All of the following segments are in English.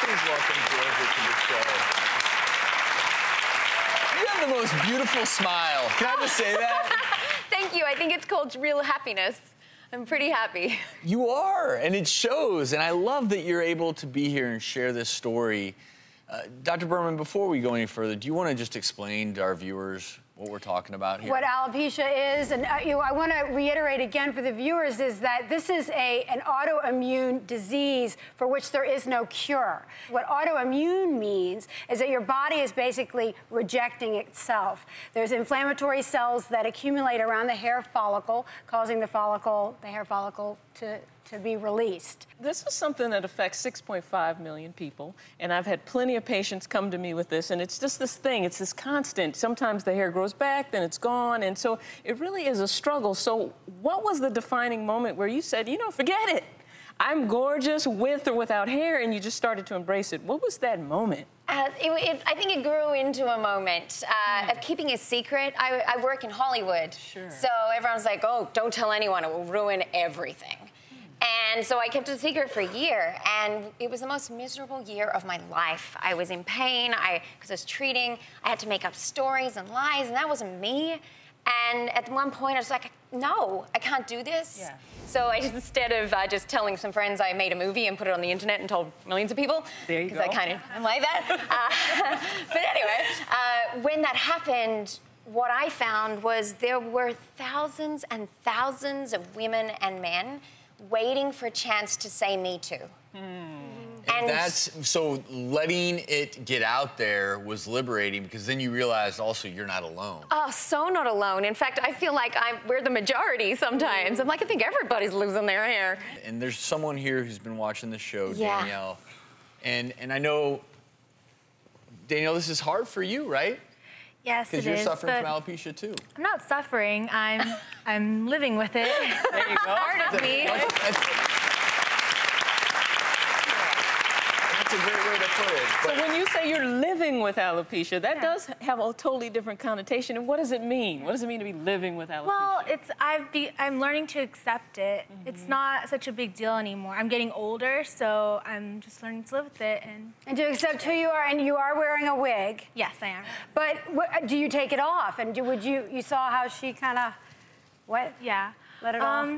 Please welcome Georgia to the show. You have the most beautiful smile. Can I just say that? Thank you. I think it's called real happiness. I'm pretty happy. You are, and it shows. And I love that you're able to be here and share this story. Dr. Berman, before we go any further, do you want to just explain to our viewers what we're talking about here? What alopecia is, and I want to reiterate again for the viewers, is that this is an autoimmune disease for which there is no cure. What autoimmune means is that your body is basically rejecting itself. There's inflammatory cells that accumulate around the hair follicle, causing the hair follicle to be released. This is something that affects 6.5 million people, and I've had plenty of patients come to me with this, and it's just this thing, it's this constant. Sometimes the hair grows back, then it's gone, and so it really is a struggle. So what was the defining moment where you said, you know, forget it, I'm gorgeous with or without hair, and you just started to embrace it? What was that moment? I think it grew into a moment of keeping a secret. I work in Hollywood, so everyone's like, oh, don't tell anyone, it will ruin everything. And so I kept it a secret for a year, and it was the most miserable year of my life. I was in pain, because I was treating, I had to make up stories and lies, and that wasn't me. And at one point, I was like, no, I can't do this. Yeah. So I just, instead of just telling some friends, I made a movie and put it on the internet and told millions of people. There you go. Because I am like that. But anyway, when that happened, what I found was there were thousands and thousands of women and men waiting for a chance to say me too. And that's, so letting it get out there was liberating, because then you realized also you're not alone. Oh, so not alone. In fact, I feel like we're the majority sometimes. I'm like, I think everybody's losing their hair. And there's someone here who's been watching the show, Danielle. And I know, Danielle, this is hard for you, right? Yes, it is. Because you're suffering from alopecia too. I'm not suffering. I'm living with it. There you go. Part of me. That's a great way to put it. So when you say you're living with alopecia, that does have a totally different connotation. And what does it mean? What does it mean to be living with alopecia? Well, I'm learning to accept it. It's not such a big deal anymore. I'm getting older, so I'm just learning to live with it And to accept who you are, and you are wearing a wig. Yes, I am. But do you take it off? And you saw how she kind of, what? Yeah. Let it off?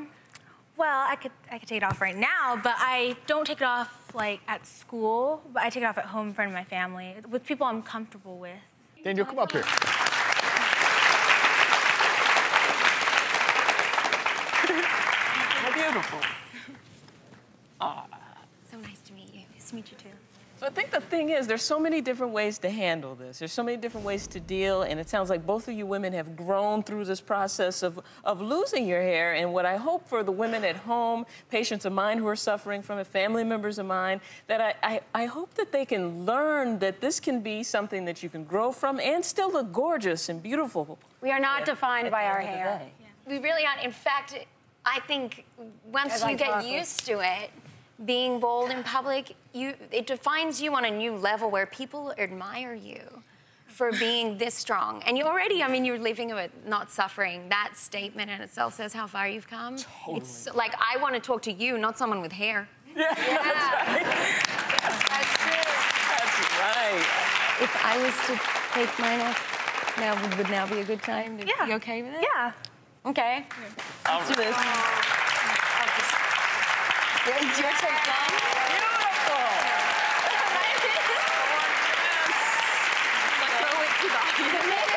Well, I could take it off right now, but I don't take it off like at school, but I take it off at home in front of my family, with people I'm comfortable with. Daniel, come up here. How beautiful. So nice to meet you. Nice to meet you too. So I think the thing is, there's so many different ways to handle this. There's so many different ways to deal, and it sounds like both of you women have grown through this process of losing your hair. And what I hope for the women at home, patients of mine who are suffering from it, family members of mine, that I hope that they can learn that this can be something that you can grow from and still look gorgeous and beautiful. We are not defined by our hair. We really aren't. In fact, I think once you get used to it, being bold in public, it defines you on a new level where people admire you for being this strong. And you already, I mean, you're living with not suffering. That statement in itself says how far you've come. Totally. It's like, I want to talk to you, not someone with hair. Yeah. That's true. That's right. If I was to take mine off, would now be a good time? Yeah. You okay with it? Yeah. Okay. Let's do this. Is yours so done? Beautiful. Like, throw it to the audience.